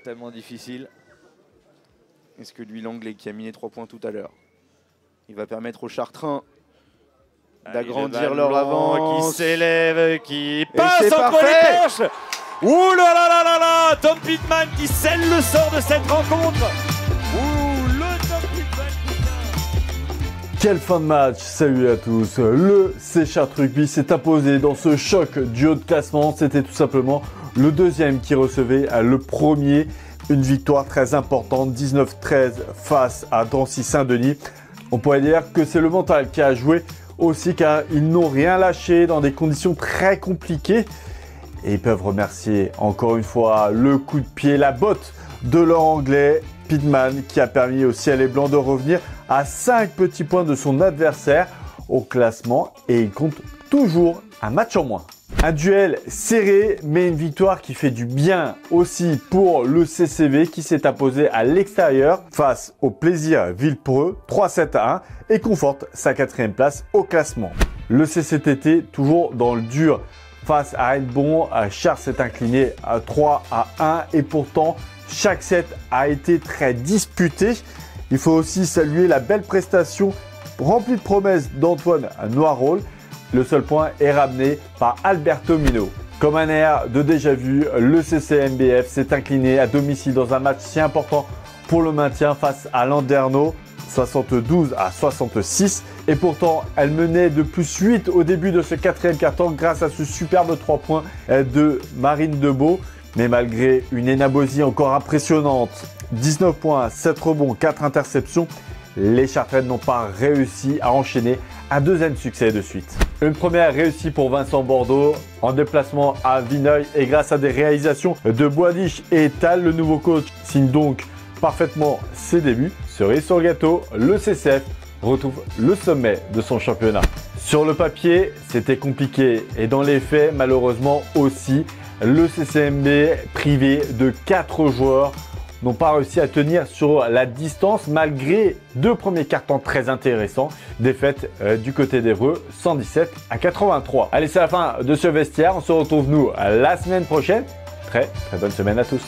tellement difficile. Est-ce que lui, l'anglais qui a miné 3 points tout à l'heure, il va permettre aux Chartrains d'agrandir leur avance. Qui s'élève, qui passe entre parfait. les planches. Ouh là là là là là, Tom Pittman qui scelle le sort de cette rencontre. Ouh, le Tom Pittman qui... Quelle fin de match! Salut à tous! Le Seychartres Rugby s'est imposé dans ce choc du haut de classement. C'était tout simplement le deuxième qui recevait le premier. Une victoire très importante, 19-13 face à Drancy-Saint-Denis. On pourrait dire que c'est le mental qui a joué aussi, car ils n'ont rien lâché dans des conditions très compliquées. Et ils peuvent remercier encore une fois le coup de pied, la botte de leur anglais, Pittman, qui a permis au Ciel et Blanc de revenir à 5 petits points de son adversaire au classement, et il compte toujours un match en moins. Un duel serré, mais une victoire qui fait du bien aussi pour le CCV, qui s'est imposé à l'extérieur face au Plaisir Villepreux 3-7-1 et conforte sa 4e place au classement. Le CCTT toujours dans le dur face à Redbon. Chartres s'est incliné à 3-1 et pourtant chaque set a été très disputé. Il faut aussi saluer la belle prestation remplie de promesses d'Antoine Noirol. Le seul point est ramené par Alberto Mino. Comme un air de déjà-vu, le CCMBF s'est incliné à domicile dans un match si important pour le maintien face à Landerneau, 72-66. Et pourtant, elle menait de +8 au début de ce 4e quart-temps grâce à ce superbe 3 points de Marine Debeau. Mais malgré une Enabosi encore impressionnante, 19 points, 7 rebonds, 4 interceptions, les Chartraines n'ont pas réussi à enchaîner un deuxième succès de suite. Une première réussie pour Vincent Bordeaux en déplacement à Vineuil, et grâce à des réalisations de Boisdiche et Tal, le nouveau coach signe donc parfaitement ses débuts. Cerise sur le gâteau, le CCF retrouve le sommet de son championnat. Sur le papier, c'était compliqué, et dans les faits, malheureusement aussi, le CCMB privé de 4 joueurs n'ont pas réussi à tenir sur la distance malgré 2 premiers cartons très intéressants. Défaite du côté d'Évreux, 117-83. Allez, c'est la fin de ce vestiaire. On se retrouve nous la semaine prochaine. Très bonne semaine à tous.